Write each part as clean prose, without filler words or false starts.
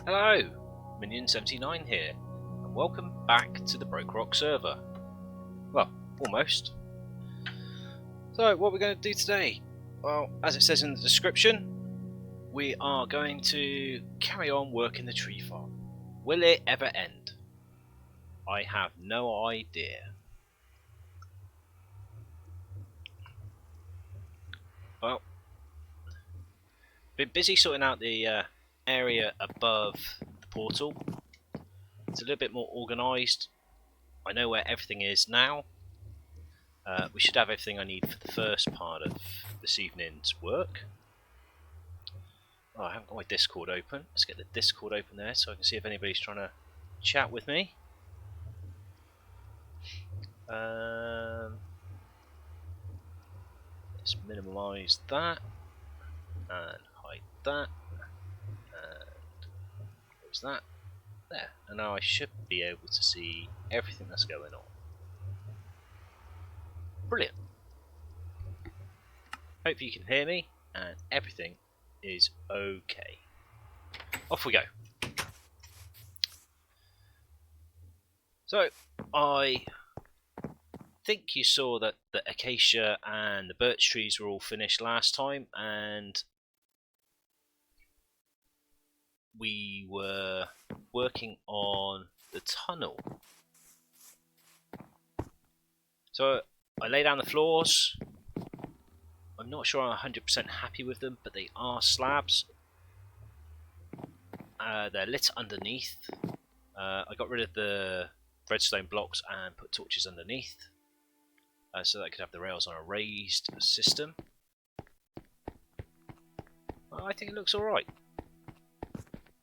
Hello, Minion79 here, and welcome back to the BrokeRock server. Well, almost. So, what we're going to do today? Well, as it says in the description, we are going to carry on working the tree farm. Will it ever end? I have no idea. Well, been busy sorting out the area above the portal. It's a little bit more organised. I know where everything is now. We should have everything I need for the first part of this evening's work. Oh, I haven't got my Discord open. Let's get the Discord open there so I can see if anybody's trying to chat with me. Let's minimise that and hide that. And close that. There. And now I should be able to see everything that's going on. Brilliant. Hopefully you can hear me and everything is okay. Off we go. So, I think you saw that the acacia and the birch trees were all finished last time, and we were working on the tunnel. So I lay down the floors. I'm not sure I'm 100% happy with them, but they are slabs. They're lit underneath. I got rid of the redstone blocks and put torches underneath, so that I could have the rails on a raised system. Well, I think it looks alright.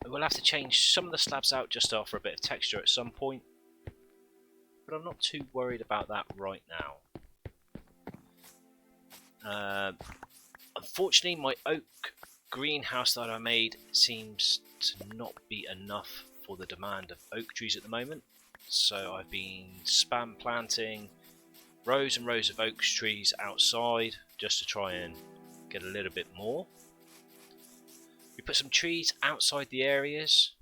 We'll have to change some of the slabs out just to offer a bit of texture at some point, but I'm not too worried about that right now. Unfortunately, my oak greenhouse that I made seems to not be enough for the demand of oak trees at the moment, so I've been spam planting rows and rows of oak trees outside just to try and get a little bit more. We put some trees outside the areas.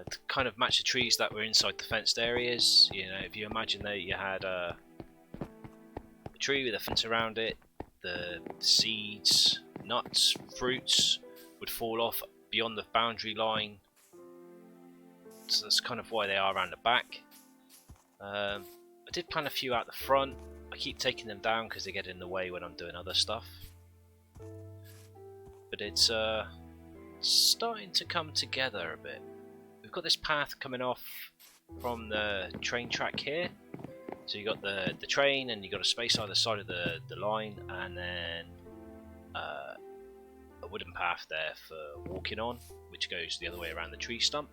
To kind of match the trees that were inside the fenced areas. You know, if you imagine that you had a tree with a fence around it, the seeds, nuts, fruits would fall off beyond the boundary line. So that's kind of why they are around the back. I did plant a few out the front. I keep taking them down because they get in the way when I'm doing other stuff. But it's starting to come together a bit. We've got this path coming off from the train track here. So you got the train, and you got a space either side of the line, and then a wooden path there for walking on, which goes the other way around the tree stump.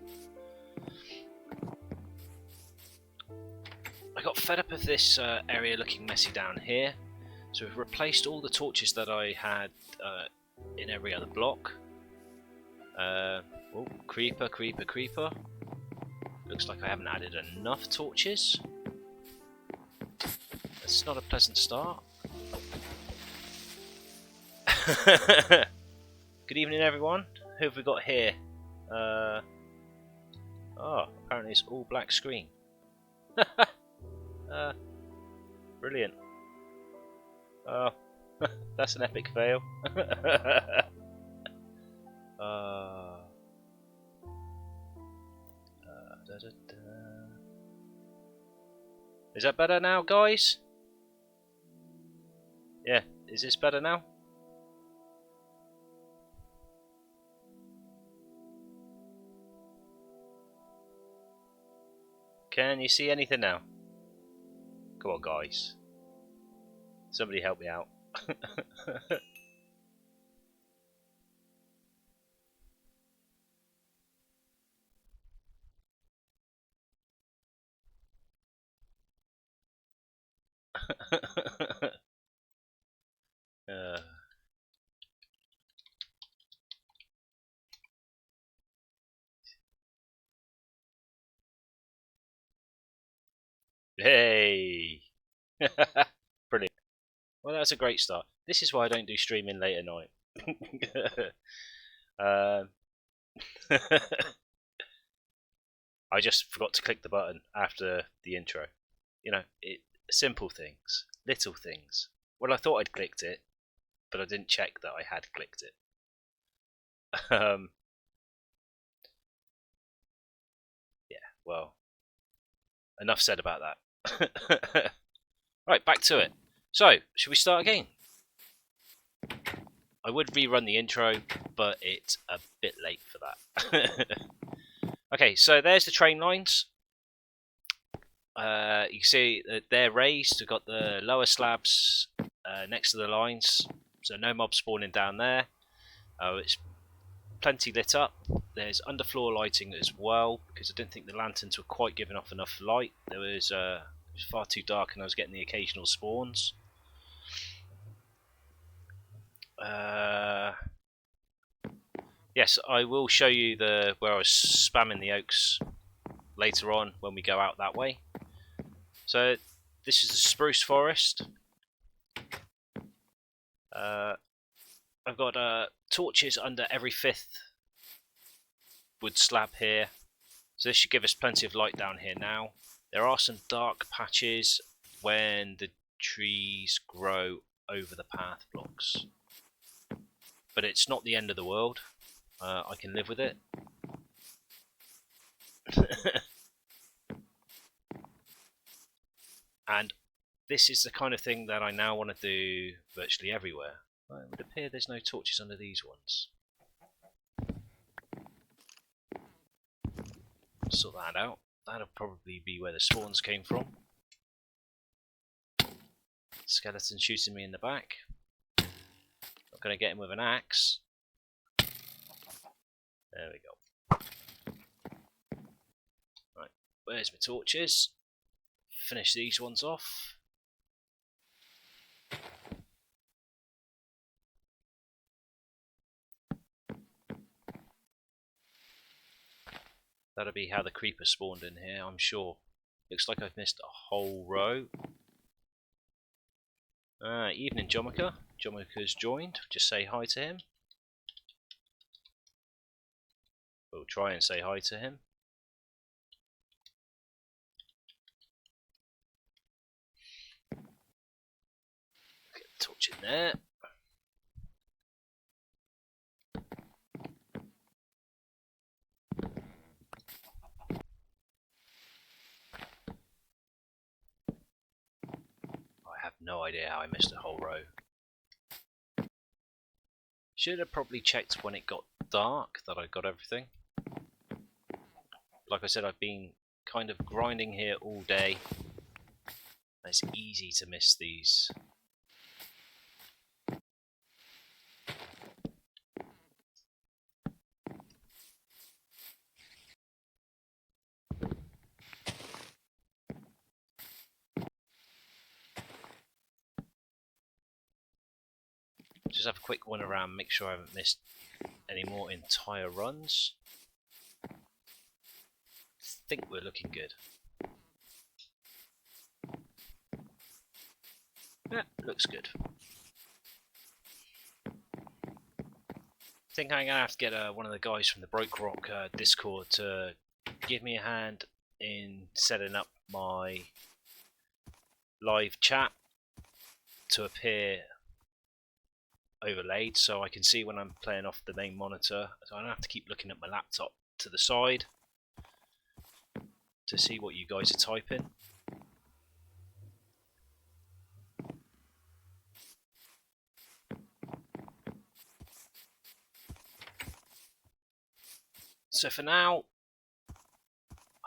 I got fed up of this area looking messy down here, so we've replaced all the torches that I had in every other block. Oh, creeper, creeper, creeper. Looks like I haven't added enough torches. That's not a pleasant start. Good evening, everyone. Who have we got here? Oh, apparently it's all black screen. Brilliant. Oh, that's an epic fail. Is that better now, guys? Yeah, is this better now? Can you see anything now? Come on, guys. Somebody help me out. Hey! Brilliant. Well, that's a great start. This is why I don't do streaming late at night. I just forgot to click the button after the intro. You know, simple things, little things. Well, I thought I'd clicked it, but I didn't check that I had clicked it. Yeah, well, enough said about that. Right, back to it. So, should we start again? I would rerun the intro, but it's a bit late for that. Okay, so there's the train lines. You can see that they're raised. We've got the lower slabs next to the lines, so no mob spawning down there. It's plenty lit up. There's underfloor lighting as well, because I didn't think the lanterns were quite giving off enough light. It was far too dark, and I was getting the occasional spawns. Yes, I will show you where I was spamming the oaks later on when we go out that way. So this is the spruce forest. I've got torches under every 5th wood slab here, so this should give us plenty of light down here now. There are some dark patches when the trees grow over the path blocks, but it's not the end of the world. I can live with it. And this is the kind of thing that I now want to do virtually everywhere. Well, it would appear there's no torches under these ones. Sort that out. That'll probably be where the spawns came from. Skeleton shooting me in the back. Not going to get him with an axe. There we go. Right, where's my torches? Finish these ones off. That'll be how the creeper spawned in here, I'm sure. Looks like I've missed a whole row. Evening, Jomica. Jomica's joined. Just say hi to him. We'll try and say hi to him. Get the torch in there. I have no idea how I missed a whole row. Should have probably checked when it got dark that I got everything. Like I said, I've been kind of grinding here all day. It's easy to miss these. Just have a quick one around, make sure I haven't missed any more entire runs. I think we're looking good. Yeah, looks good. I think I'm going to have to get one of the guys from the BrokeRock Discord to give me a hand in setting up my live chat to appear overlaid so I can see when I'm playing off the main monitor, so I don't have to keep looking at my laptop to the side to see what you guys are typing. So for now,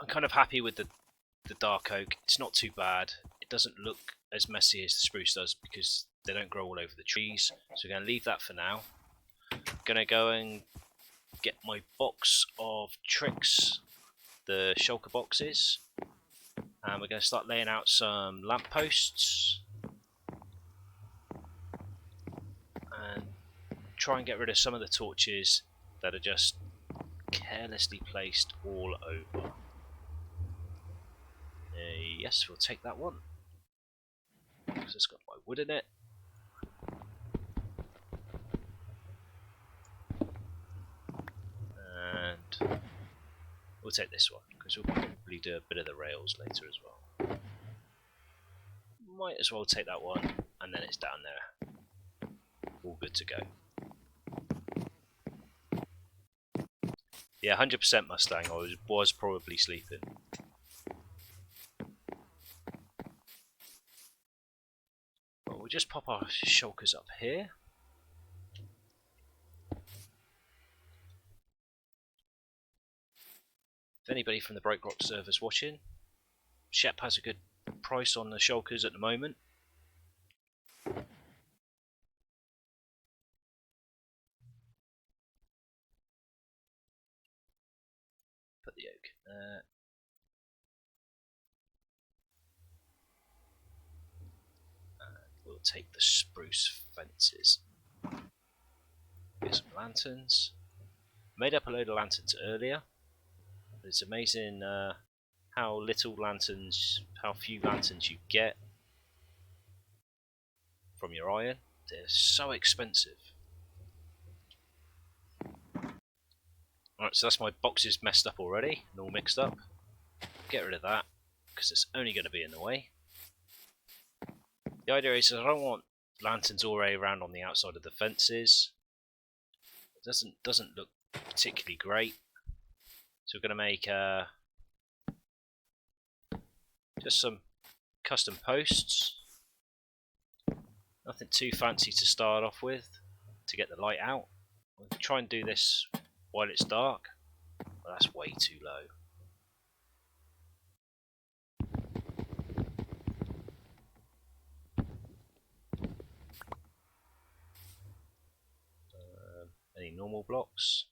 I'm kind of happy with the dark oak. It's not too bad. It doesn't look as messy as the spruce does because they don't grow all over the trees. So we're going to leave that for now. I'm going to go and get my box of tricks, the shulker boxes, and we're going to start laying out some lampposts and try and get rid of some of the torches that are just carelessly placed all over. Yes, we'll take that one. because it's got my wood in it. And we'll take this one because we'll probably do a bit of the rails later as well. Might as well take that one, and then it's down there. All good to go. Yeah, 100% Mustang. I was probably sleeping. But we'll just pop our shulkers up here. If anybody from the BrokeRock server's watching, Shep has a good price on the shulkers at the moment. Put the oak there. And we'll take the spruce fences. Get some lanterns. Made up a load of lanterns earlier. It's amazing how few lanterns you get from your iron. They're so expensive. Alright, so that's my boxes messed up already and all mixed up. Get rid of that because it's only going to be in the way. The idea is I don't want lanterns all around on the outside of the fences. It doesn't look particularly great. So we're going to make just some custom posts. Nothing too fancy to start off with to get the light out. We'll try and do this while it's dark, but that's way too low. Any normal blocks?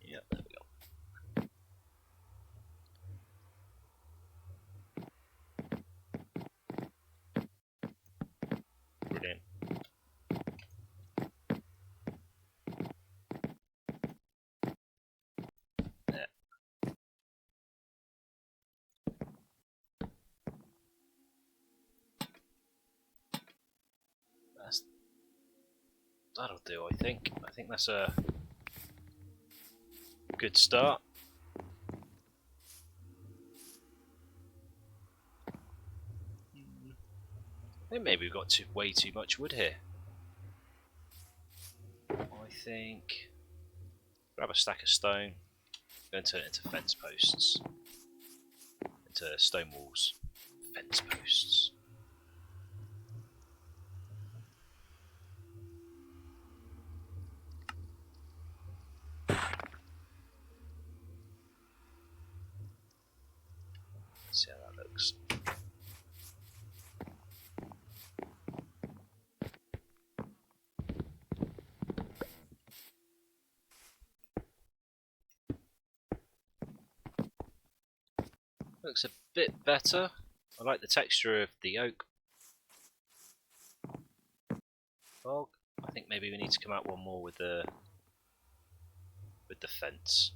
Yeah, there we go. Brilliant. There. That'll do, I think. I think that's a good start. I think maybe we've got way too much wood here. I think grab a stack of stone, go and turn it into fence posts, into stone walls, fence posts. See how that looks. Looks a bit better. I like the texture of the oak log. I think maybe we need to come out one more with the fence.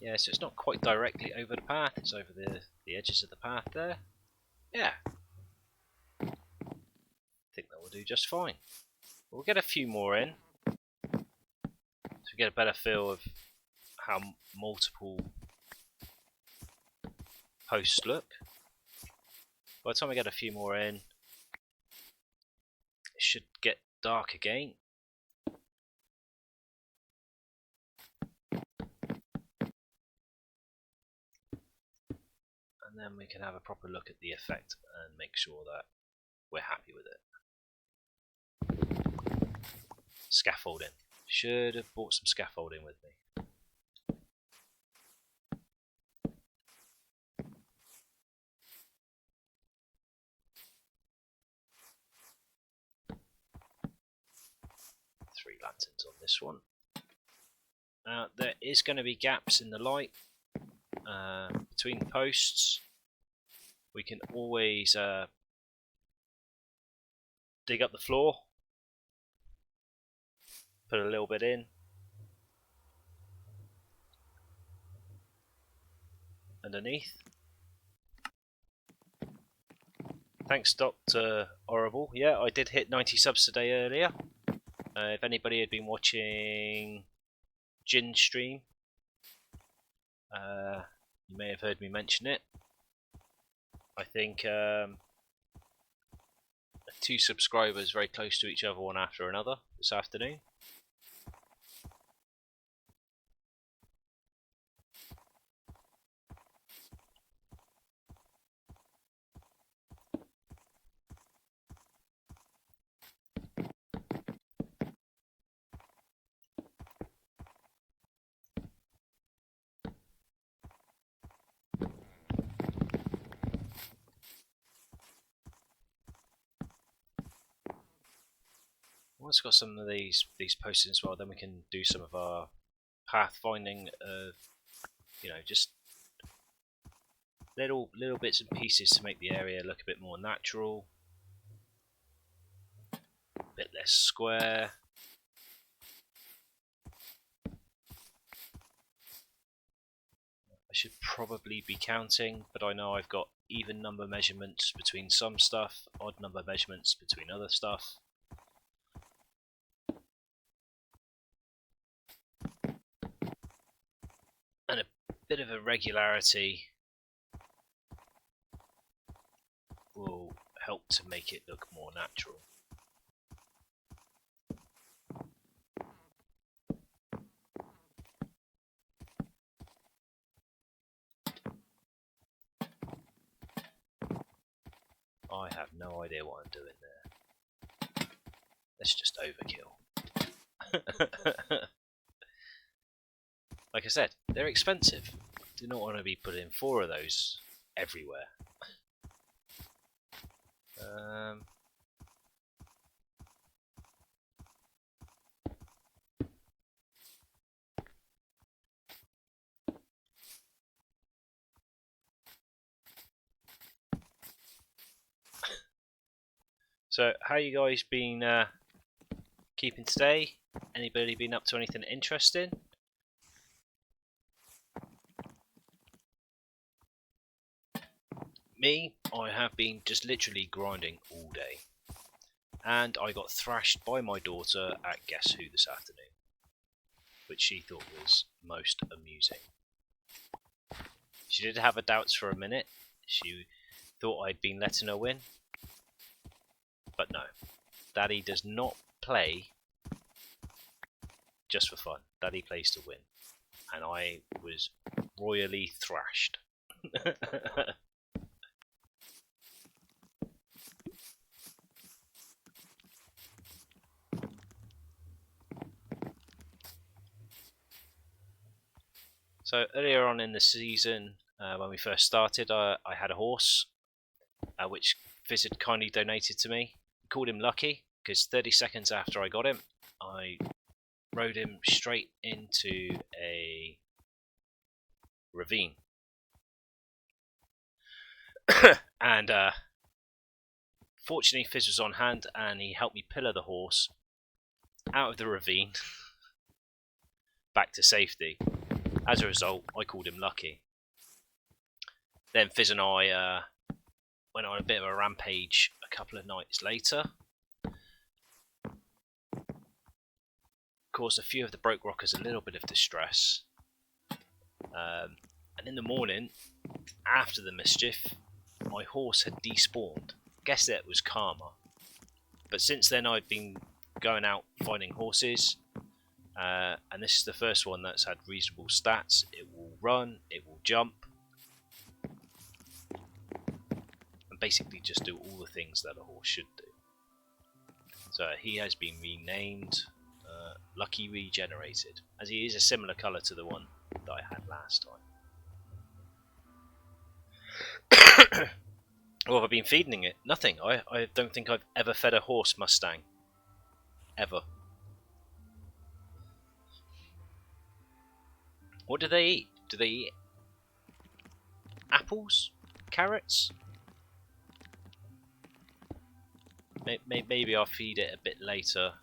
Yeah, so it's not quite directly over the path, it's over the edges of the path there. Yeah. I think that will do just fine. We'll get a few more in to get a better feel of how multiple posts look. By the time we get a few more in, it should get dark again. And then we can have a proper look at the effect and make sure that we're happy with it. Scaffolding. Should have bought some scaffolding with me. 3 lanterns on this one. There is going to be gaps in the light between posts. We can always dig up the floor, put a little bit in, underneath. Thanks, Dr. Horrible. Yeah, I did hit 90 subs today earlier. If anybody had been watching Jin's stream, you may have heard me mention it. I think 2 subscribers very close to each other, one after another, this afternoon. Once we've got some of these posted as well, then we can do some of our pathfinding of, you know, just little bits and pieces to make the area look a bit more natural, a bit less square. I should probably be counting, but I know I've got even number measurements between some stuff, odd number measurements between other stuff. And a bit of irregularity will help to make it look more natural. I have no idea what I'm doing there. Let's just overkill. Like I said, they're expensive. Do not want to be putting 4 of those everywhere. So, how you guys been keeping today? Anybody been up to anything interesting? Me, I have been just literally grinding all day, and I got thrashed by my daughter at Guess Who this afternoon, which she thought was most amusing. She did have her doubts for a minute. She thought I'd been letting her win, but no, Daddy does not play just for fun. Daddy plays to win, and I was royally thrashed. So earlier on in the season, when we first started, I had a horse, which Fizz had kindly donated to me. We called him Lucky, because 30 seconds after I got him, I rode him straight into a ravine. And fortunately Fizz was on hand, and he helped me pillar the horse out of the ravine back to safety. As a result, I called him Lucky. Then Fizz and I went on a bit of a rampage a couple of nights later. Caused a few of the BrokeRockers a little bit of distress. And in the morning, after the mischief, my horse had despawned. Guess that was karma. But since then I've been going out finding horses. And this is the first one that's had reasonable stats. It will run, it will jump, and basically just do all the things that a horse should do. So he has been renamed Lucky Regenerated, as he is a similar colour to the one that I had last time. What have I been feeding it? Nothing. I don't think I've ever fed a horse Mustang. Ever. What do they eat? Do they eat apples? Carrots? Maybe I'll feed it a bit later.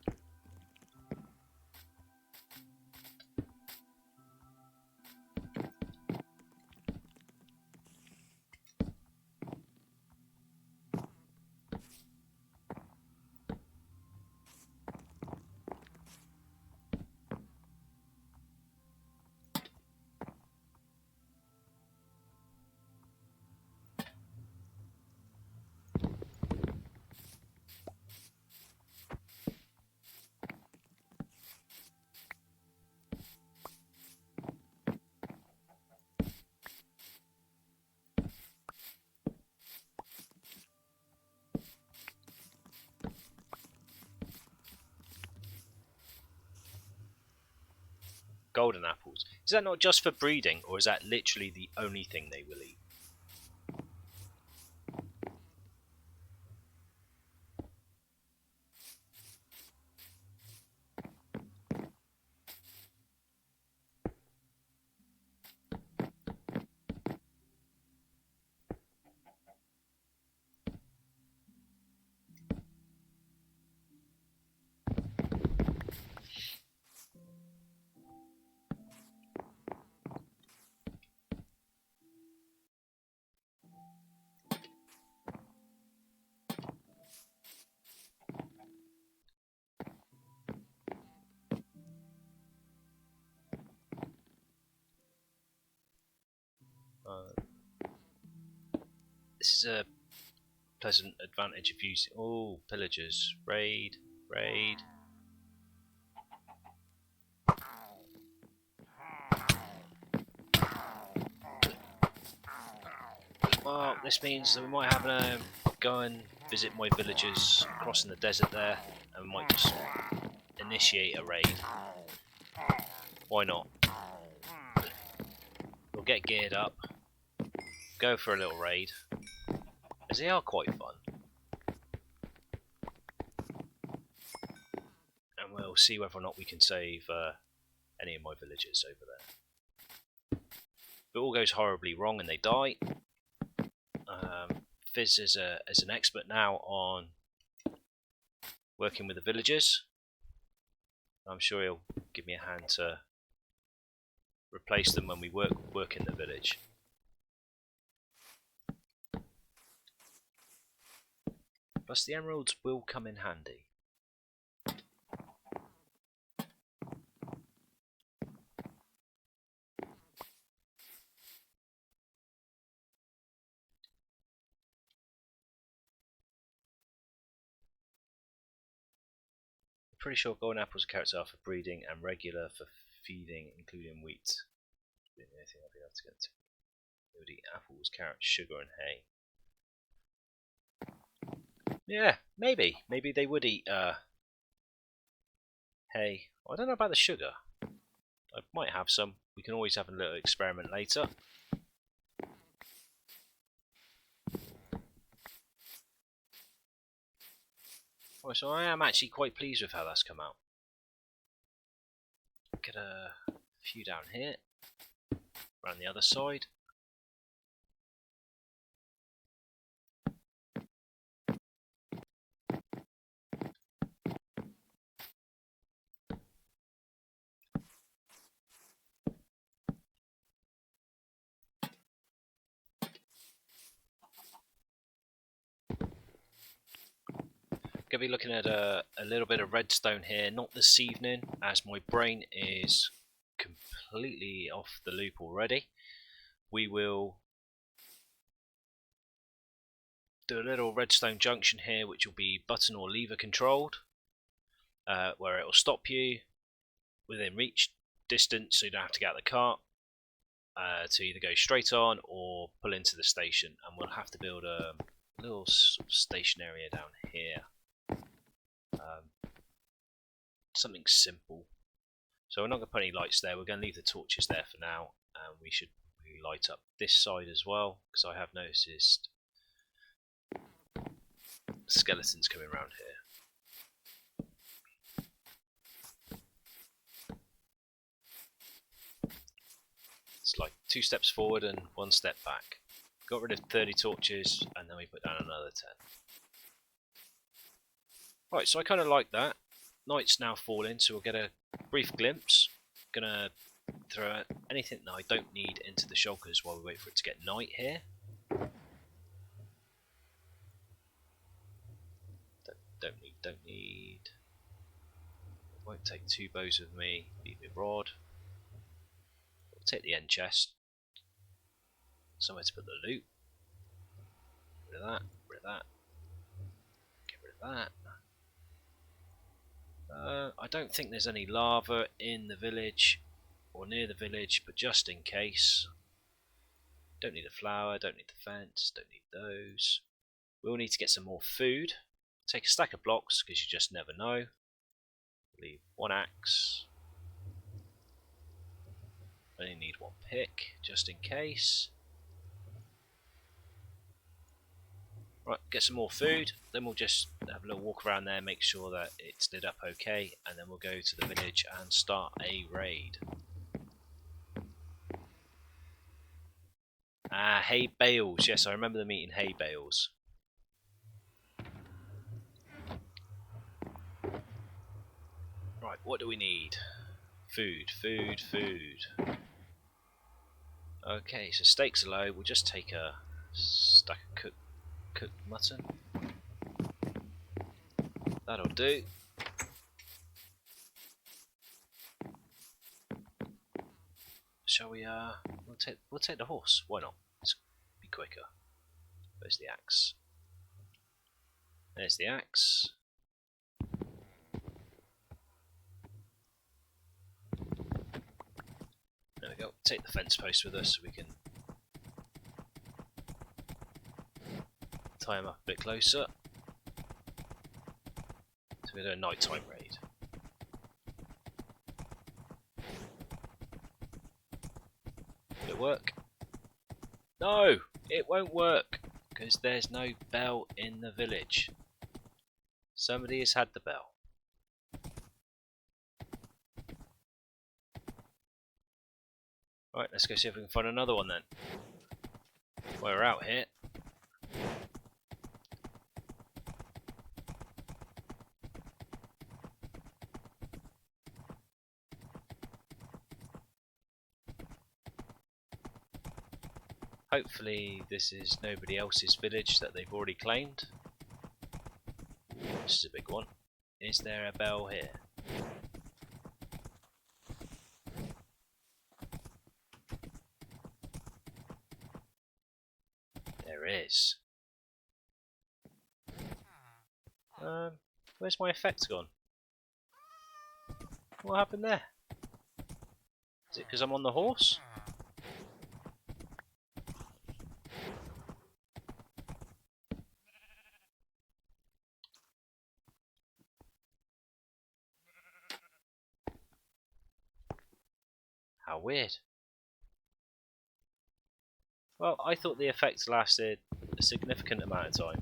Golden apples. Is that not just for breeding, or is that literally the only thing they will eat? This is a pleasant advantage of using. Oh, pillagers! Raid, raid. Well, this means that we might have to go and visit my villagers crossing the desert there, and we might just initiate a raid. Why not? We'll get geared up, go for a little raid, as they are quite fun. And we'll see whether or not we can save any of my villagers over there. If it all goes horribly wrong and they die, Fizz is an expert now on working with the villagers. I'm sure he'll give me a hand to replace them when we work in the village. Plus the emeralds will come in handy. Pretty sure golden apples and carrots are for breeding and regular for feeding, including wheat. Anything I'll be able to get to. They would eat apples, carrots, sugar, and hay. Yeah, maybe. Maybe they would eat hay. I don't know about the sugar. I might have some. We can always have a little experiment later. Right, so I am actually quite pleased with how that's come out. Get a few down here, around the other side. Going to be looking at a little bit of redstone here, not this evening, as my brain is completely off the loop already. We will do a little redstone junction here, which will be button or lever controlled, where it will stop you within reach distance, so you don't have to get out of the cart, to either go straight on or pull into the station. And we'll have to build a little sort of station area down here. Something simple. So we're not going to put any lights there. We're going to leave the torches there for now, and we should really light up this side as well, because I have noticed skeletons coming around here. 2 steps forward and 1 step back. Got rid of 30 torches, and then we put down another 10. Right, so I kind of like that. Night's now falling, so we'll get a brief glimpse. Gonna throw anything that I don't need into the shulkers while we wait for it to get night here. Don't need. Won't take 2 bows with me. Leave me rod. We'll take the end chest. Somewhere to put the loot. Get rid of that. Rid of that. Get rid of that. I don't think there's any lava in the village or near the village, but just in case. Don't need a flower, don't need the fence, don't need those. We'll need to get some more food. Take a stack of blocks because you just never know. Leave 1 axe. Only need 1 pick just in case. Right, get some more food, then we'll just have a little walk around there, make sure that it's lit up okay, and then we'll go to the village and start a raid. Ah, hay bales. Yes, I remember them eating hay bales. Right, what do we need? Food, food, food. Okay, so steaks are low. We'll just take a stack of cooked mutton. That'll do. Shall we we'll take the horse. Why not? Let's be quicker. Where's the axe? There's the axe. There we go. Take the fence post with us so we can tie him up a bit closer. So we do a nighttime raid. Will it work? No! It won't work because there's no bell in the village. Somebody has had the bell. Right, let's go see if we can find another one then. While we're out here. Hopefully this is nobody else's village that they've already claimed. This is a big one. Is there a bell here? There is. Where's my effect gone? What happened there? Is it because I'm on the horse? How weird. Well, I thought the effect lasted a significant amount of time.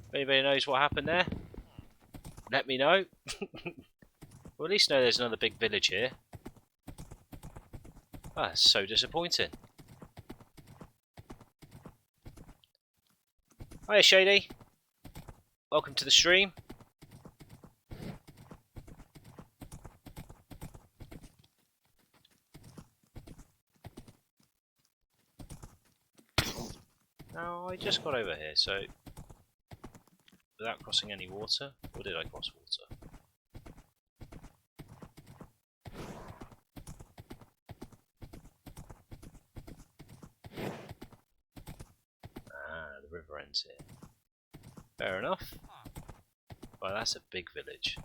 If anybody knows what happened there, let me know. Well, at least know there's another big village here. Ah, that's so disappointing. Hiya, Shady. Welcome to the stream. Now, I just got over here, so without crossing any water, or did I cross water? Ah, the river ends here. Fair enough. Well, that's a big village.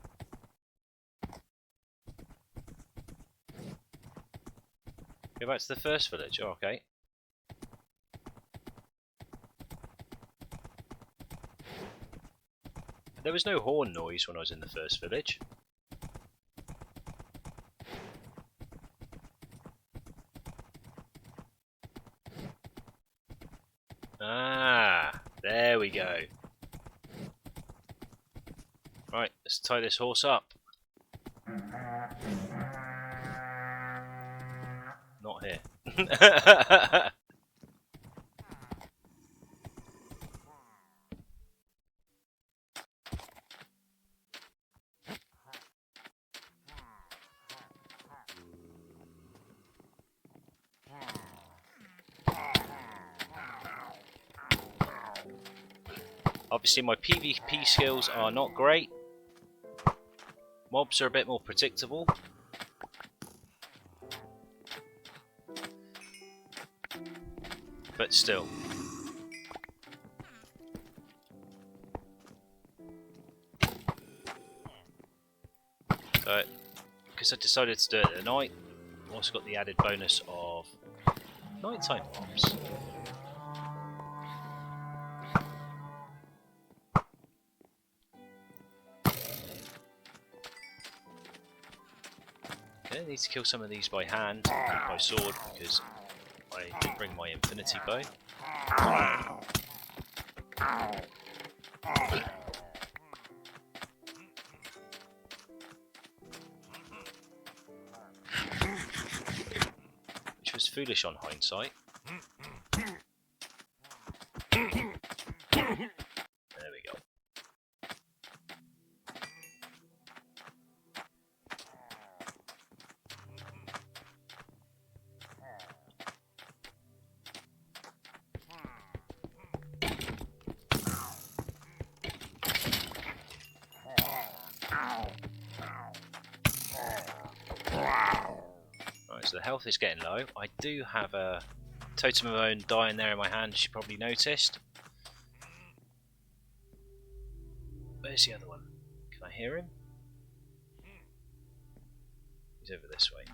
Go back to the first village. Oh, okay. There was no horn noise when I was in the first village. Ah, there we go. Right, let's tie this horse up. Not Obviously my PvP skills are not great. Mobs are a bit more predictable. But still. So, because I decided to do it at night, I've also got the added bonus of nighttime mobs. Okay, I need to kill some of these by hand, not by sword, because I didn't bring my infinity bow. Which was foolish on hindsight. There we go. Right, so the health is getting low. I do have a totem of my own dying there in my hand, as you probably noticed. Where's the other one? Can I hear him? He's over this way.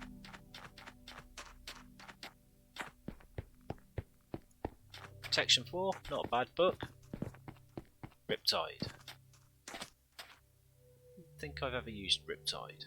Protection 4, not a bad book. Riptide. I don't think I've ever used Riptide.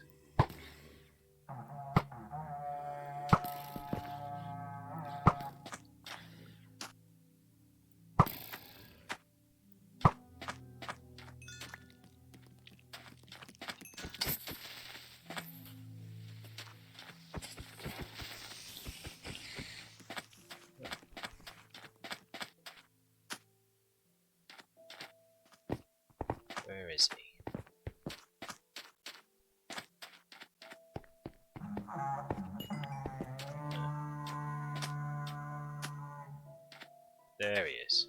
Where is he? There he is.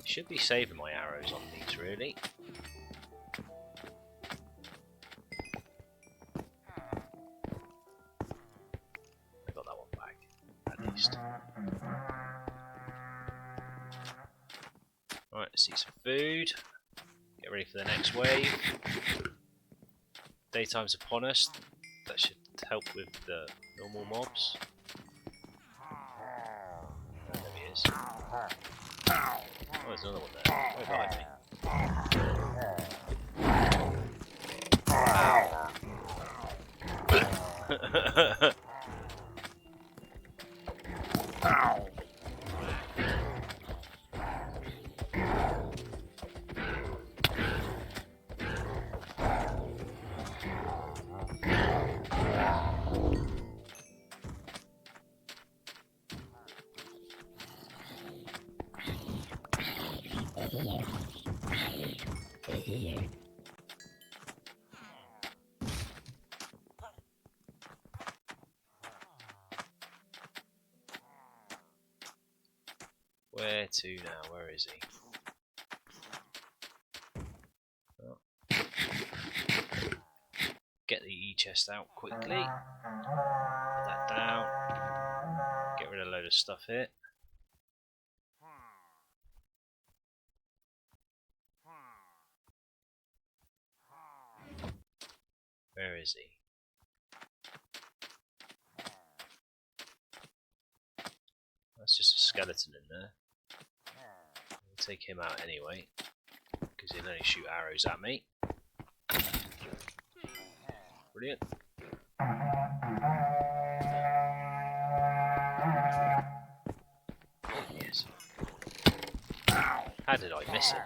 Should be saving my arrows on these, really. I got that one back, at least. Right, let's eat some food. Get ready for the next wave. Daytime's upon us. That should help with the normal mobs. Oh, there he is. Oh, there's another one there. Right behind me. Where to now? Where is he? Oh. Get the E-chest out quickly. Put that down. Get rid of a load of stuff here. Where is he? That's just a skeleton in there. I'll take him out anyway, because he'll only shoot arrows at me. Brilliant. did I miss it?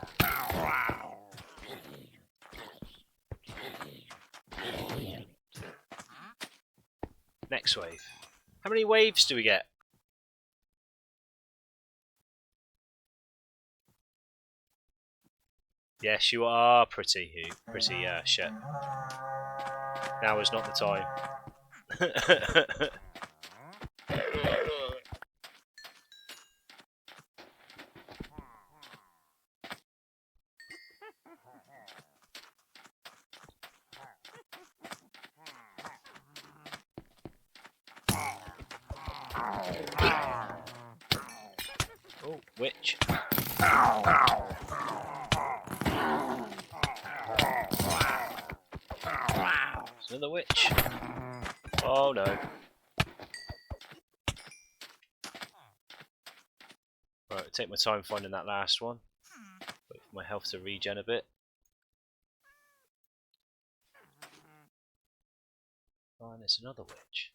Next wave. How many waves do we get? Yes, you are pretty, shit. Now is not the time. Oh, witch. There's another witch. Oh no. Right, take my time finding that last one. Wait for my health to regen a bit. Oh, and there's another witch.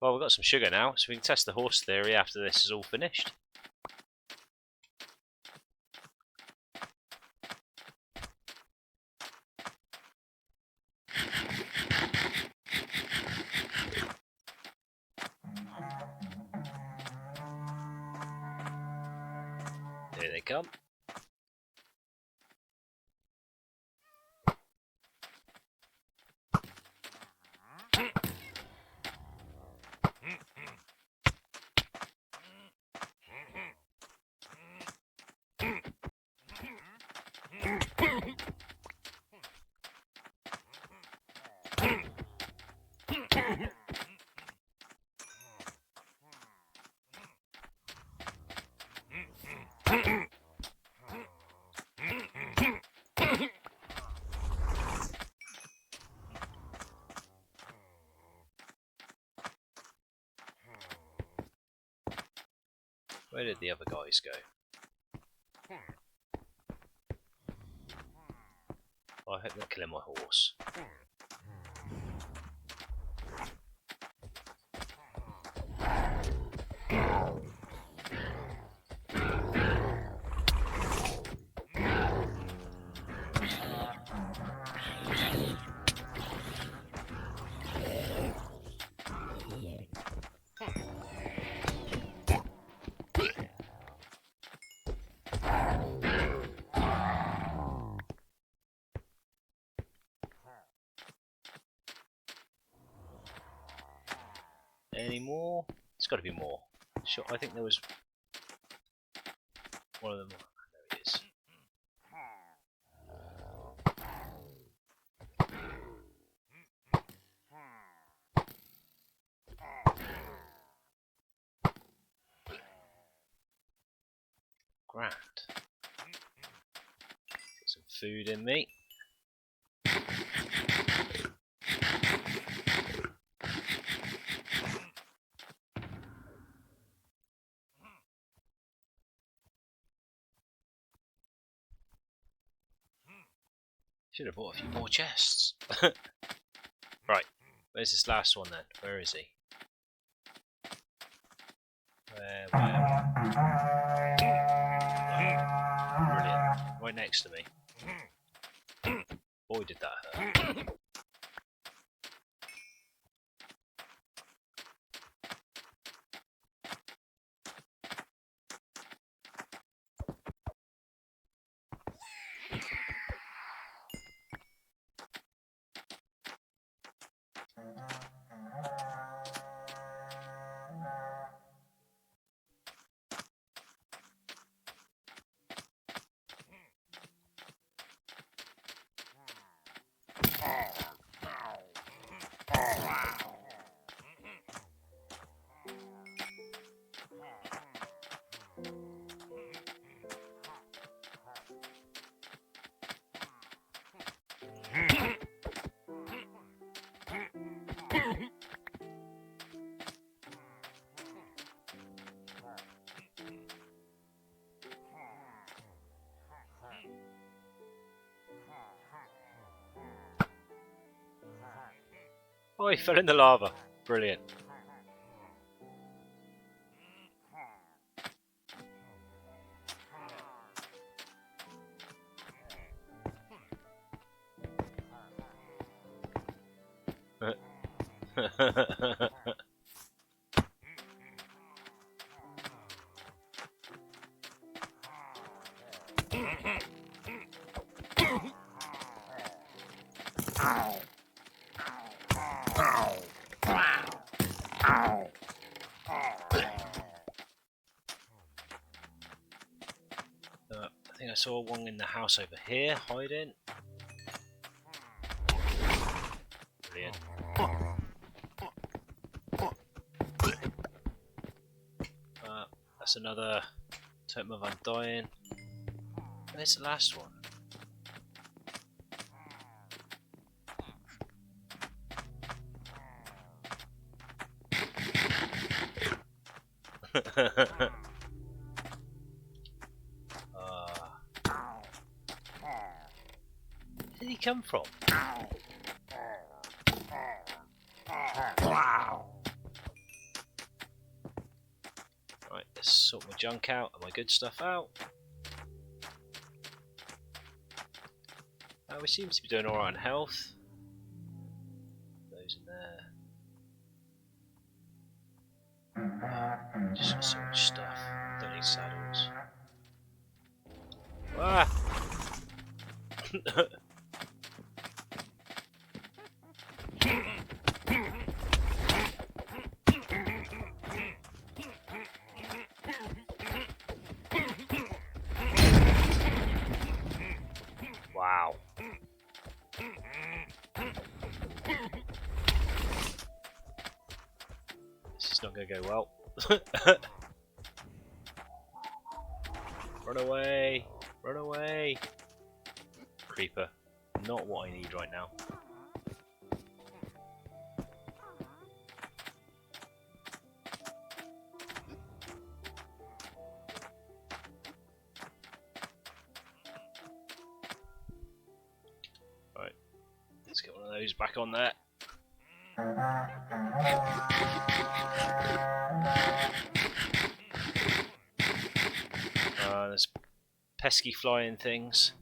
Well, we've got some sugar now, so we can test the horse theory after this is all finished. Here they come. Where did the other guys go? Oh, I hope they're killing my horse. Any more? It's got to be more. Sure, I think there was one of them. There it is. Grand. Get some food in me. Should have bought a few more chests. Right, where's this last one then? Where is he? Where? Brilliant. Right next to me. Boy, did that hurt. Oh, he fell in the lava. Brilliant. I think I saw one in the house over here hiding. Brilliant. That's another totem of undying. Where's the last one? Where did he come from? Right, let's sort my junk out and my good stuff out. We seem to be doing alright on health. Those in there. Just got so much stuff. Don't need saddles. Ah! Wow. This is not going to go well. Run away! Run away! Creeper. Not what I need right now. Right. Let's get one of those back on there. There's pesky flying things.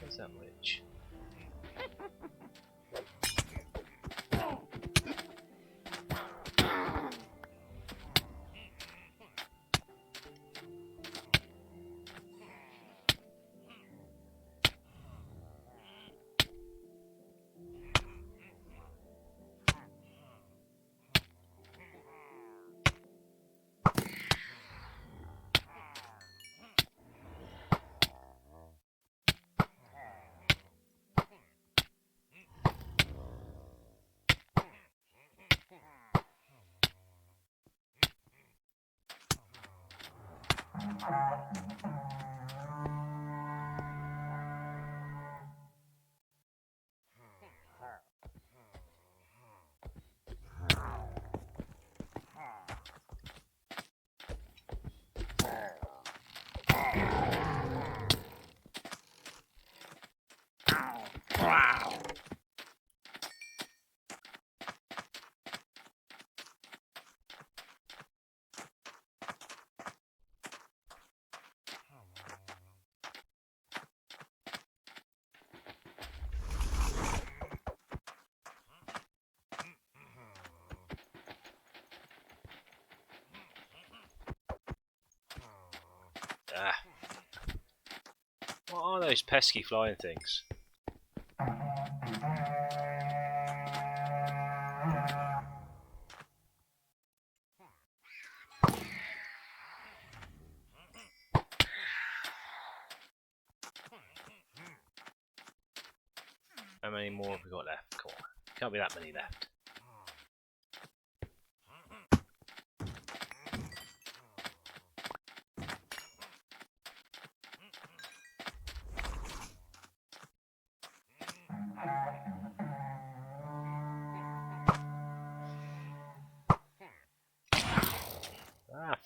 Where's that witch? What are those pesky flying things? How many more have we got left? Come on. Can't be that many left.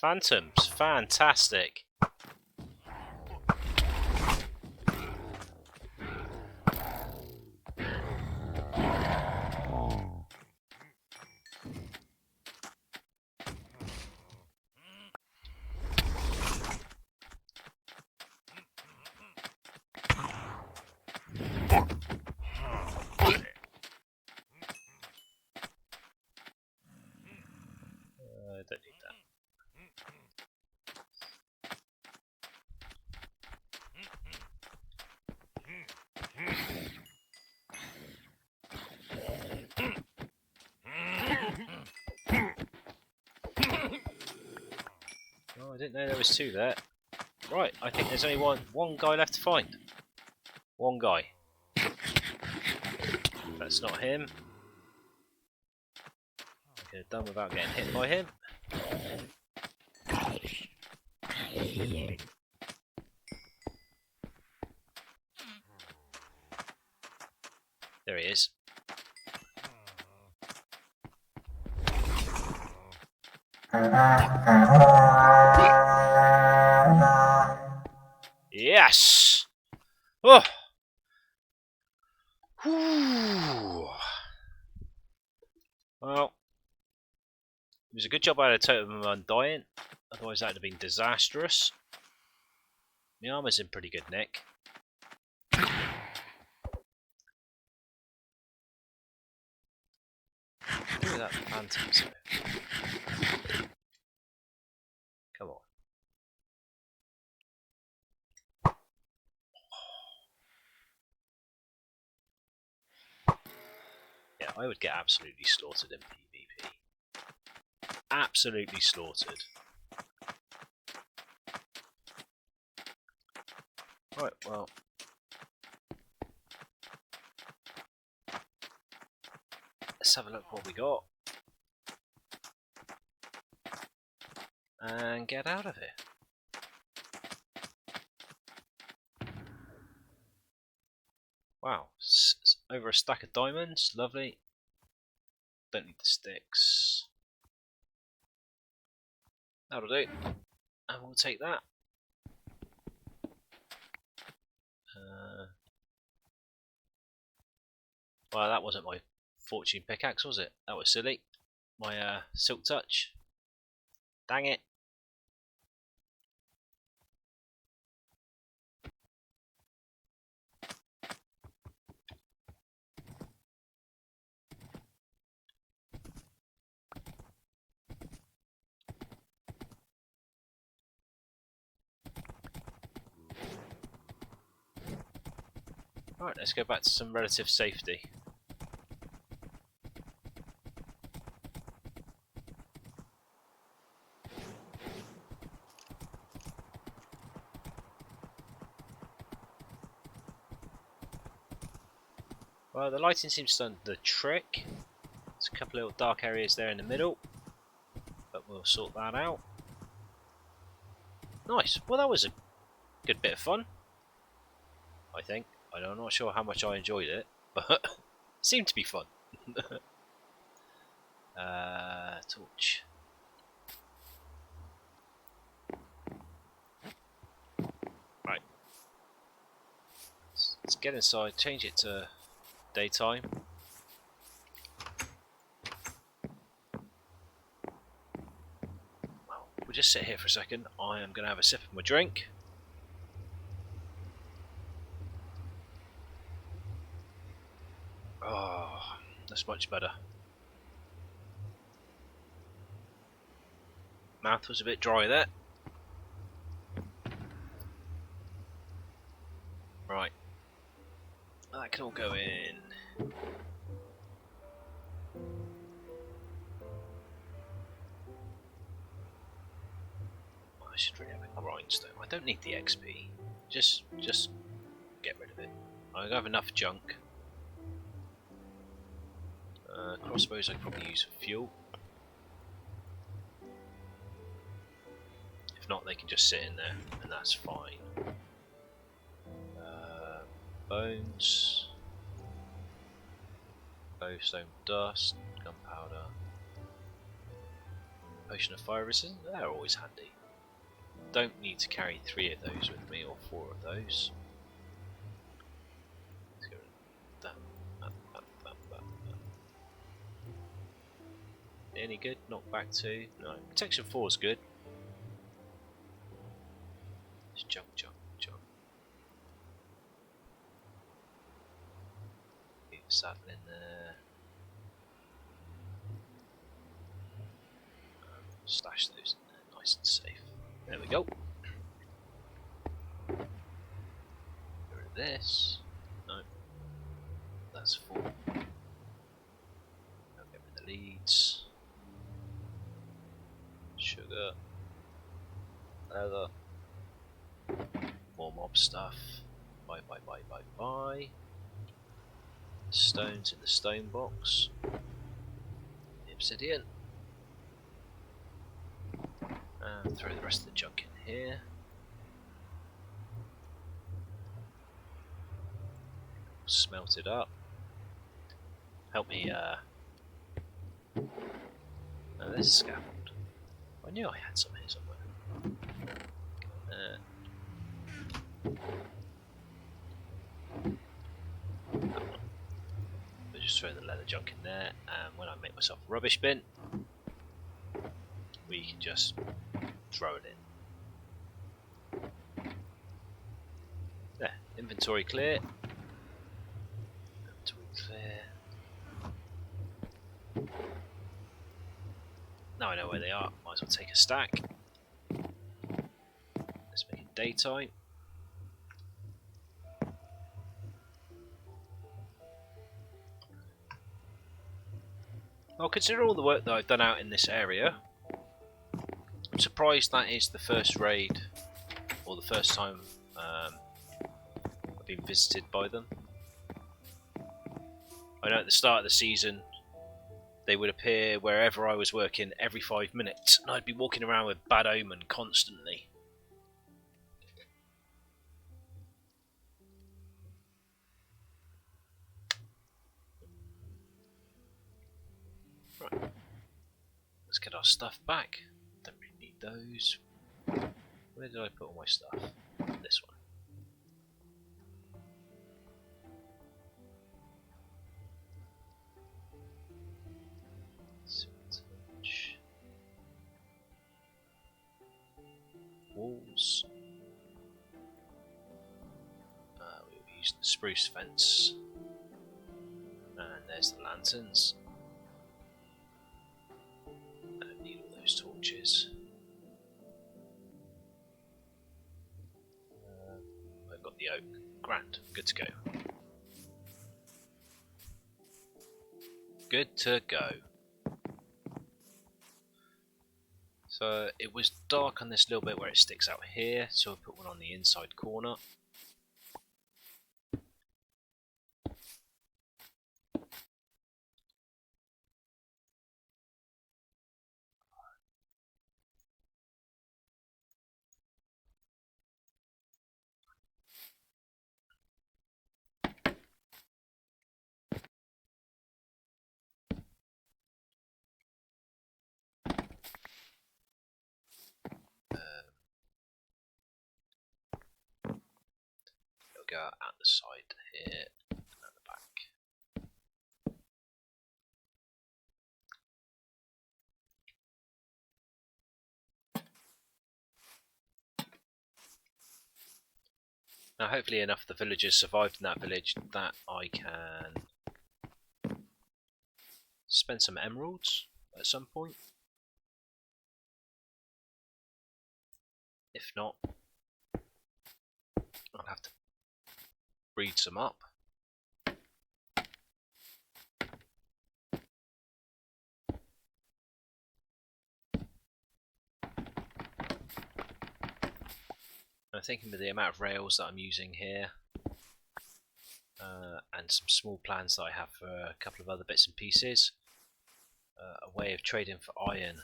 Phantoms, fantastic. I don't need that. Oh, I didn't know there was two there. Right, I think there's only one guy left to find. One guy. That's not him. I could have done without getting hit by him. There he is. Yes! Oh! Whew. Well, it was a good job I had a totem of undying, otherwise that would have been disastrous. My armour's in pretty good nick. Look at that phantom zone. Come on. Yeah, I would get absolutely slaughtered in PvP. Absolutely slaughtered. Right, well. Let's have a look what we got. And get out of here. Wow, over a stack of diamonds, lovely. Don't need the sticks. That'll do. And we'll take that. Well, that wasn't my fortune pickaxe, was it? That was silly. My silk touch. Dang it. Alright, let's go back to some relative safety. Well, the lighting seems to have done the trick. There's a couple of little dark areas there in the middle, but we'll sort that out. Nice. Well, that was a good bit of fun, I think. I'm not sure how much I enjoyed it, but it seemed to be fun. Torch. Right. Let's get inside, change it to daytime. Well, we'll just sit here for a second. I am going to have a sip of my drink. Oh, that's much better. Mouth was a bit dry there. Right. That can all go in. I should really have a grindstone. I don't need the XP. Just get rid of it. I have enough junk. Crossbows I could probably use for fuel. If not, they can just sit in there, and that's fine. Bones, bowstone dust, gunpowder, potion of fire resistance, they're always handy. Don't need to carry 3 of those with me, or 4 of those. Let's go that. Any good? Knockback 2? No. Protection 4 is good. Just jump. Keep the saddle in there. Stash those in there, nice and safe. There we go. Get rid of this. No. That's 4. I'll get rid of the leads. Sugar. Leather. More mob stuff. Bye. Stones in the stone box. The obsidian. And throw the rest of the junk in here. Smelt it up. Help me, oh, there's a scaffold. I knew I had some here somewhere. I'll just throw the leather junk in there, and when I make myself a rubbish bin, we can just throw it in. There, inventory clear. Now I know where they are, might as well take a stack. Let's make it daytime. Well, consider all the work that I've done out in this area. I'm surprised that is the first raid, or the first time I've been visited by them. I know at the start of the season they would appear wherever I was working every 5 minutes, and I'd be walking around with bad omen constantly. Right, let's get our stuff back. Don't really need those. Where did I put all my stuff? This one. Walls. We'll use the spruce fence, and there's the lanterns. I don't need all those torches. I've got the oak. Grand. Good to go. Good to go. So it was dark on this little bit where it sticks out here, so I put one on the inside corner. Go out the side here and at the back. Now hopefully enough of the villagers survived in that village that I can spend some emeralds at some point. If not, I'll have to breed some up. I'm thinking with the amount of rails that I'm using here, and some small plans that I have for a couple of other bits and pieces, a way of trading for iron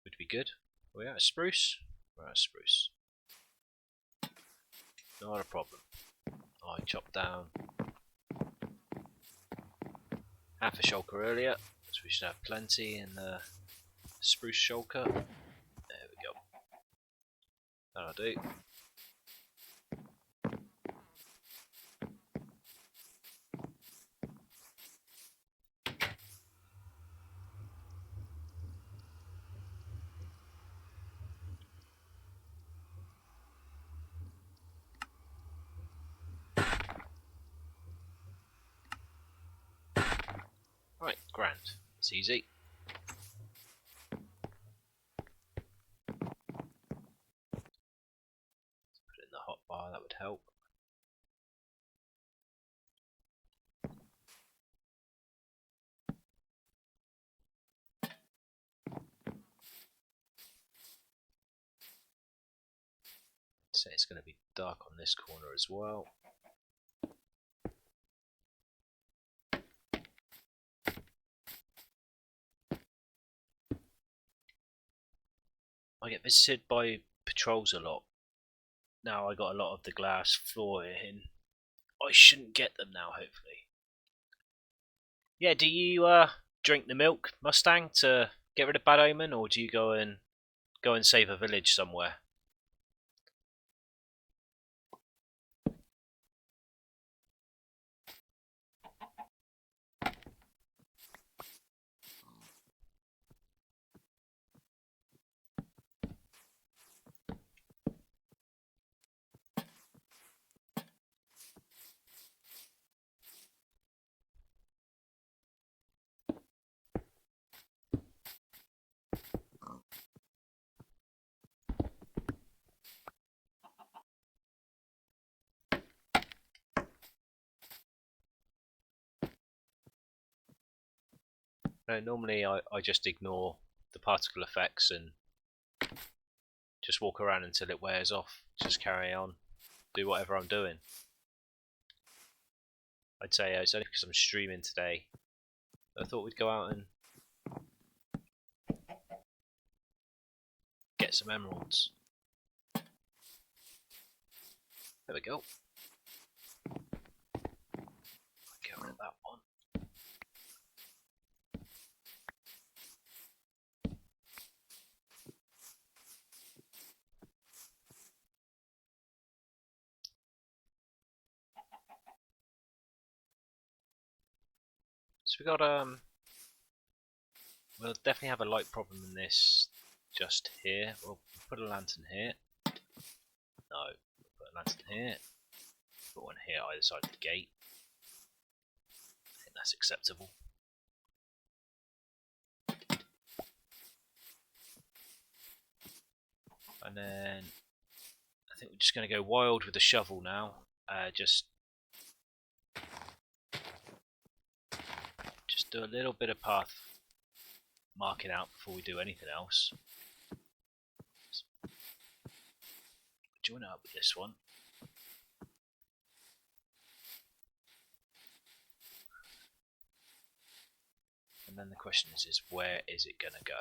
would be good. Are we out of spruce? We're out of spruce. Not a problem. I chopped down half a shulker earlier. So we should have plenty in the spruce shulker. There we go. That'll do. Right, grand. It's easy. Put it in the hot bar, that would help. So it's going to be dark on this corner as well. I get visited by patrols a lot. Now I got a lot of the glass floor in. I shouldn't get them now, hopefully. Yeah, do you drink the milk, Mustang, to get rid of bad omen, or do you go and save a village somewhere? No, normally I just ignore the particle effects and just walk around until it wears off. Just carry on, do whatever I'm doing. I'd say it's only because I'm streaming today. I thought we'd go out and get some emeralds. There we go. Get rid of that one. So we got we'll definitely have a light problem in this just here. We'll put a lantern here. No, we'll put a lantern here. Put one here either side of the gate. I think that's acceptable. And then I think we're just going to go wild with the shovel now. Just do a little bit of path marking out before we do anything else. Join up with this one. And then the question is where is it going to go?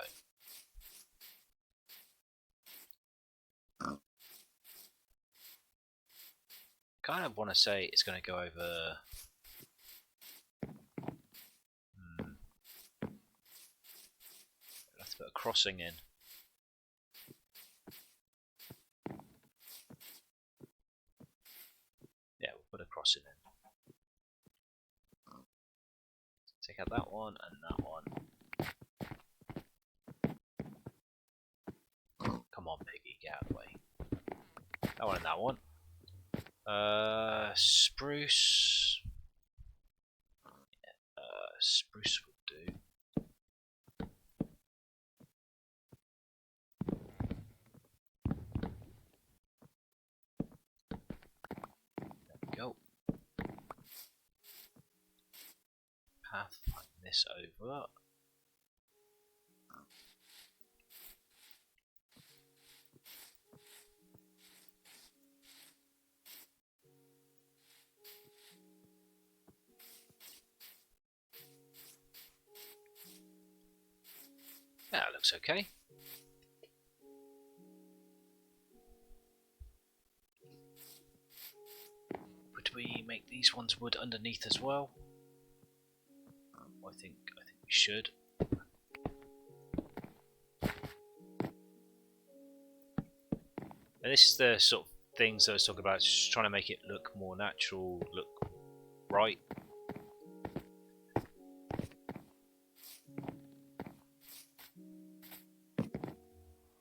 Kind of want to say it's going to go over. I'll have to put a crossing in. Yeah, we'll put a crossing in. Take out that one and that one. Come on, piggy, get out of the way. That one and that one. Spruce. Yeah, spruce will do. There we go. Pathfind this over. Yeah, that looks okay. Would we make these ones wood underneath as well? I think we should. And this is the sort of things I was talking about, just trying to make it look more natural, look right.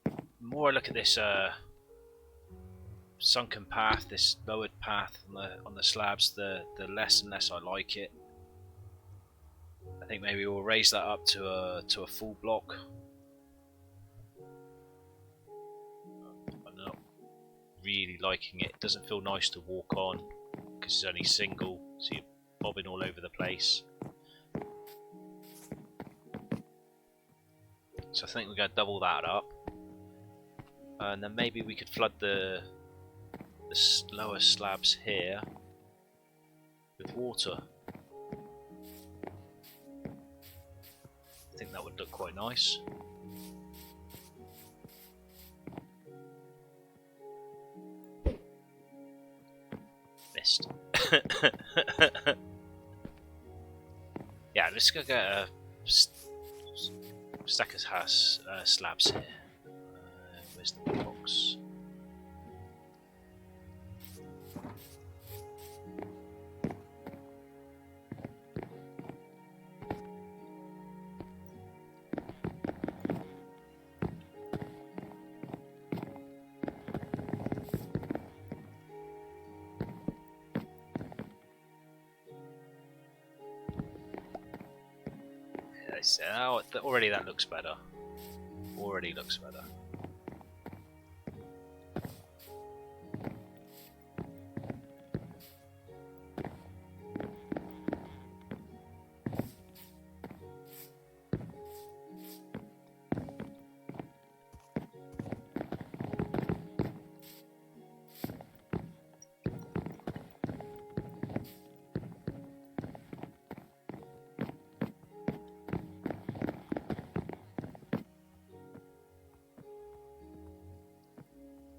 The more I look at this sunken path, this lowered path on the slabs, the less and less I like it. I think maybe we'll raise that up to a full block. I'm not really liking it. It doesn't feel nice to walk on because it's only single, so you're bobbing all over the place. So I think we're going to double that up, and then maybe we could flood the lower slabs here with water. I think that would look quite nice. Missed. Yeah, let's go get a stack of slabs here. Where's the box? Oh, already that looks better. Already looks better.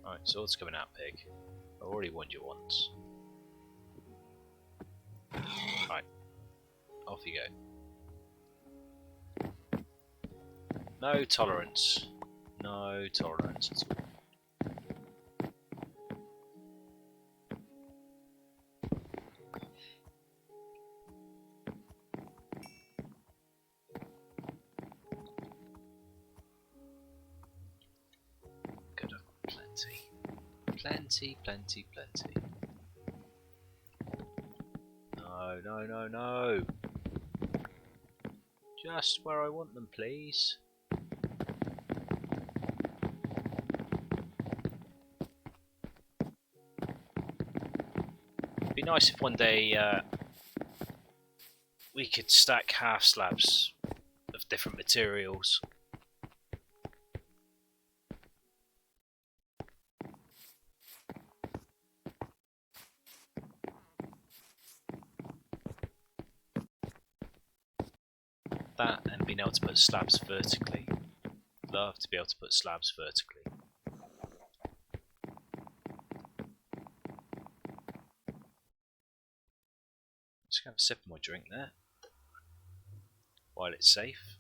Right, sword's coming out, pig. I already warned you once. Right, off you go. No tolerance. No tolerance at all. Good, plenty. Plenty, plenty, plenty. No, no, no, no. Just where I want them, please. It'd be nice if one day we could stack half slabs of different materials. That and being able to put slabs vertically. Love to be able to put slabs vertically. Just have a sip of my drink there while it's safe.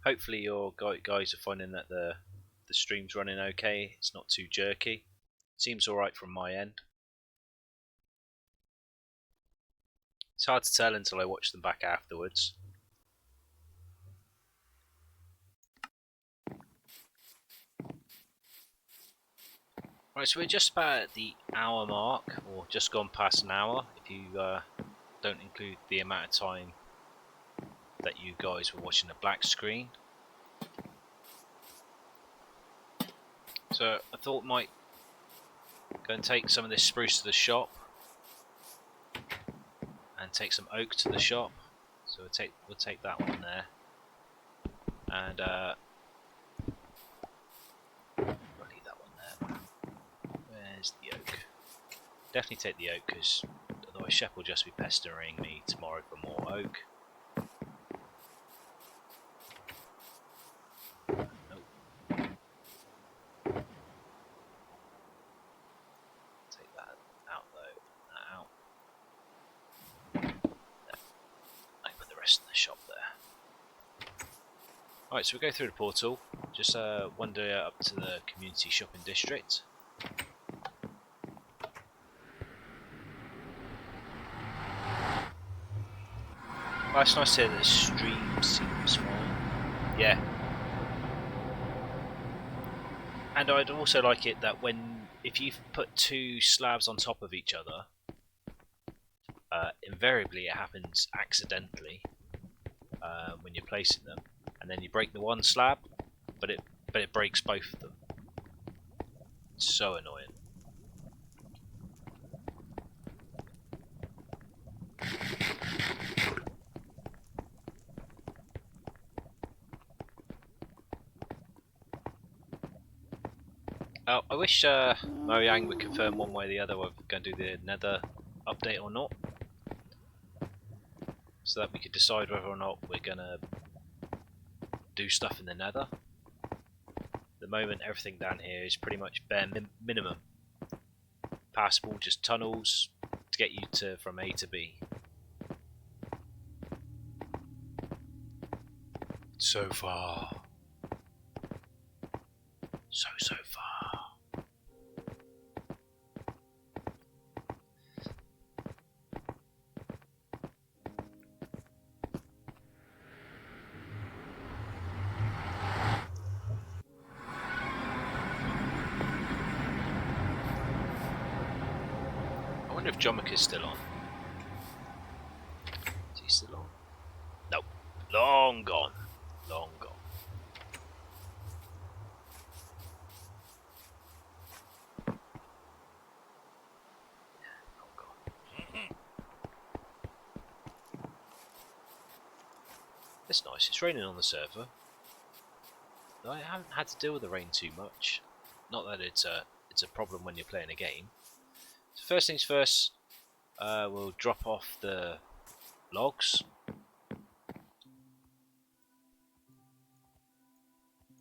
Hopefully your guys are finding that the stream's running okay. It's not too jerky. Seems alright from my end. It's hard to tell until I watch them back afterwards. Right, so we're just about at the hour mark, or just gone past an hour, if you don't include the amount of time that you guys were watching the black screen. So I thought might go and take some of this spruce to the shop and take some oak to the shop. So we'll take that one there, and we'll leave that one there. Where's the oak? Definitely take the oak, because otherwise Shep will just be pestering me tomorrow for more oak. In the shop there. Right, so we go through the portal, just wander up to the community shopping district. Well, it's nice to hear that the stream seems fine. Yeah. And I'd also like it that if you've put two slabs on top of each other, invariably it happens accidentally when you're placing them, and then you break the one slab, but it breaks both of them. It's so annoying. I wish Mojang would confirm one way or the other whether we're going to do the Nether update or not, so that we could decide whether or not we're going to do stuff in the Nether. At the moment, everything down here is pretty much bare minimum. Passable, just tunnels to get you from A to B. So far. So far. I wonder if Jomica's still on. Is he still on? Nope. Long gone. Long gone. It's nice, it's raining on the server. I haven't had to deal with the rain too much. Not that it's a problem when you're playing a game. So first things first, we'll drop off the logs.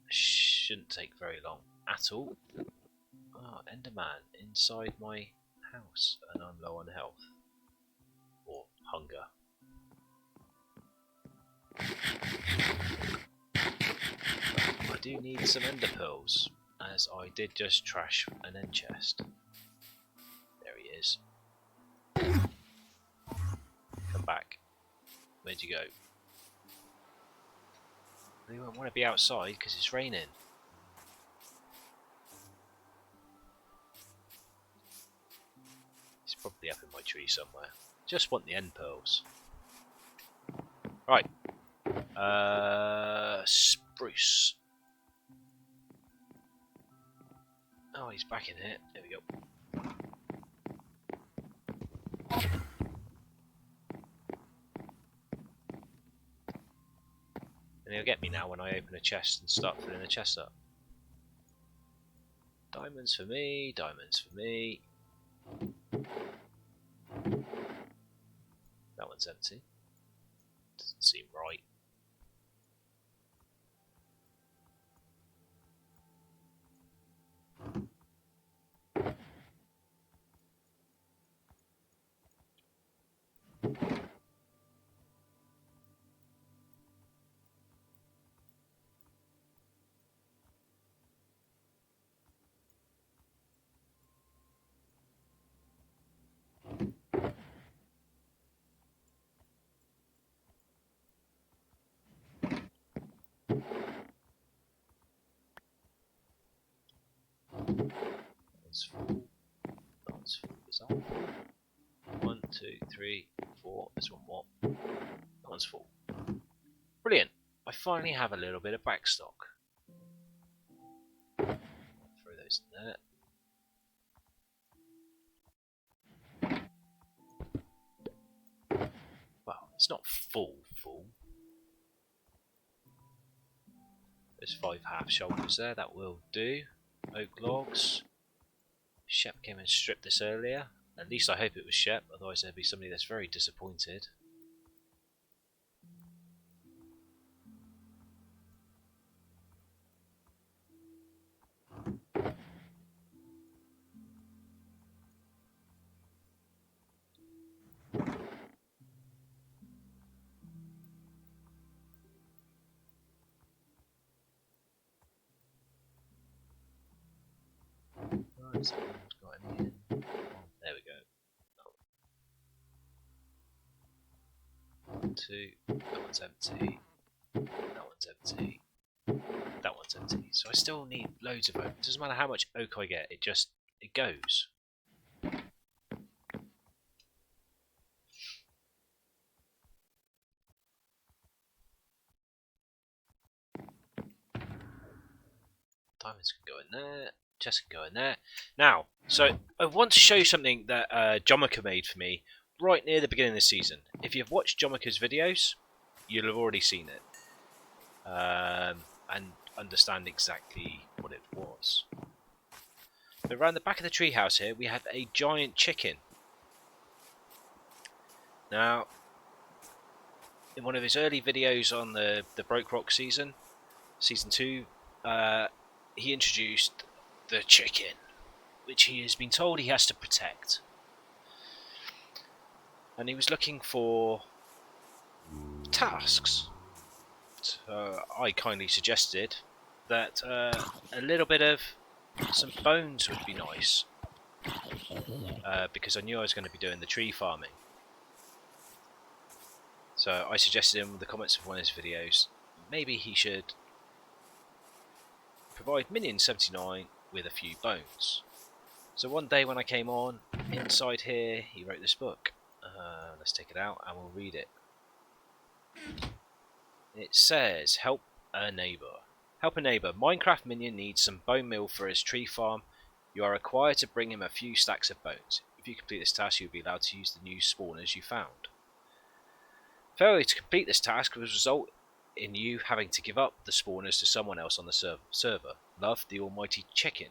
Shouldn't take very long at all. Oh, Enderman inside my house, and I'm low on health. Or hunger. I do need some ender pearls, as I did just trash an end chest. There he is. Come back. Where'd you go? We won't want to be outside because it's raining. He's probably up in my tree somewhere. Just want the end pearls. Right. Spruce. Oh, he's back in here. There we go. And he'll get me now when I open a chest and start filling the chest up. Diamonds for me, diamonds for me. That one's empty. Doesn't seem right. That's full. That's full. Is that one full? 1, 2, 3, 4. There's one more. That one's full. Brilliant. I finally have a little bit of backstock. Throw those in there. Well, it's not full. There's 5 half shoulders there. That will do. Oak logs. Shep came and stripped this earlier. At least I hope it was Shep, otherwise there'd be somebody that's very disappointed. Has anyone got any in? Oh, there we go. 1, 2. That one's empty. That one's empty. That one's empty. So I still need loads of oak. It doesn't matter how much oak I get, it goes. Diamonds can go in there. Chest can go in there. Now, so I want to show you something that Jomica made for me right near the beginning of the season. If you've watched Jomica's videos, you'll have already seen it. And understand exactly what it was. But around the back of the treehouse here, we have a giant chicken. Now, in one of his early videos on the BrokeRock season 2, he introduced the chicken, which he has been told he has to protect. And he was looking for tasks. So I kindly suggested that a little bit of some bones would be nice, because I knew I was going to be doing the tree farming. So I suggested in the comments of one of his videos, maybe he should provide Minion 79 with a few bones. So one day when I came on, inside here he wrote this book. Let's take it out and we'll read it. It says, help a neighbour. Help a neighbour. Minecraft Minion needs some bone meal for his tree farm. You are required to bring him a few stacks of bones. If you complete this task, you will be allowed to use the new spawners you found. Failure to complete this task will result in you having to give up the spawners to someone else on the server. Love, the almighty chicken.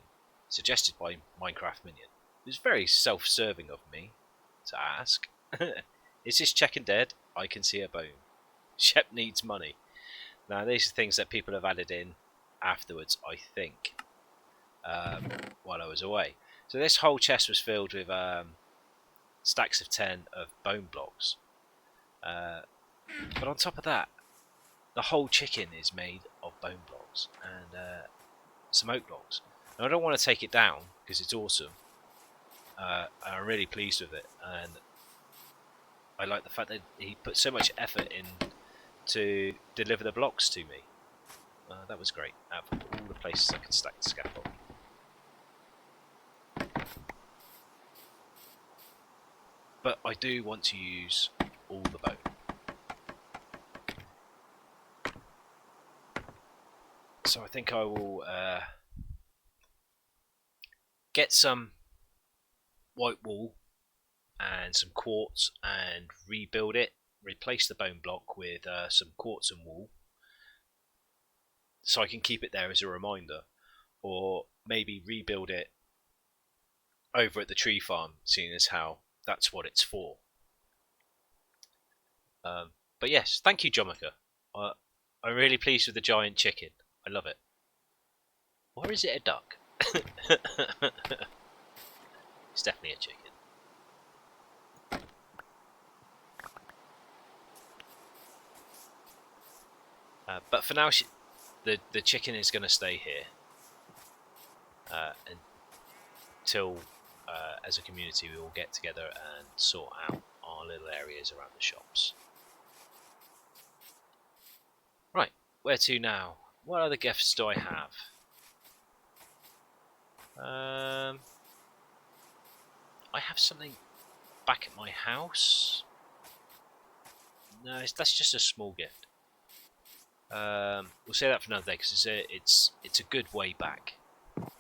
Suggested by Minecraft Minion. It was very self-serving of me to ask. Is this chicken dead? I can see a bone. Shep needs money. Now these are things that people have added in afterwards, I think, while I was away. So this whole chest was filled with stacks of 10 of bone blocks. But on top of that, the whole chicken is made of bone blocks and some oak blocks. Now I don't want to take it down because it's awesome. And I'm really pleased with it, and I like the fact that he put so much effort in to deliver the blocks to me. That was great. Out of all the places I could stack the scaffold. But I do want to use all the bone. So I think I will get some white wool and some quartz and rebuild it. Replace the bone block with some quartz and wool, so I can keep it there as a reminder, or maybe rebuild it over at the tree farm, seeing as how that's what it's for. But yes, thank you, Jomica. I'm really pleased with the giant chicken. I love it. Or is it a duck? It's definitely a chicken. But for now, the chicken is going to stay here until, as a community, we all get together and sort out our little areas around the shops. Right, where to now? What other gifts do I have? I have something back at my house. No, that's just a small gift. We'll say that for another day because it's a good way back. I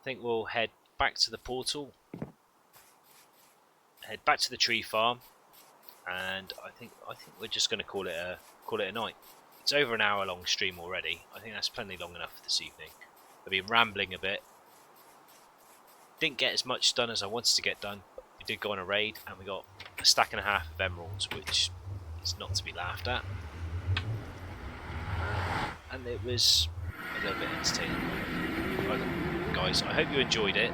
think we'll head back to the portal, head back to the tree farm, and I think we're just going to call it a night. It's over an hour long stream already. I think that's plenty long enough for this evening. I've been rambling a bit. Didn't get as much done as I wanted to get done. But we did go on a raid and we got a stack and a half of emeralds, which is not to be laughed at. And it was a little bit entertaining. Right, guys, I hope you enjoyed it.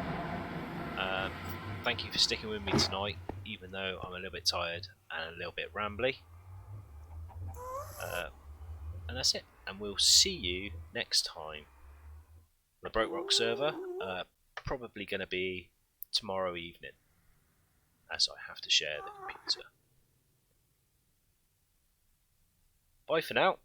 Thank you for sticking with me tonight, even though I'm a little bit tired and a little bit rambly. And that's it. And we'll see you next time on the BrokeRock server. probably going to be tomorrow evening, as I have to share the computer. Bye for now.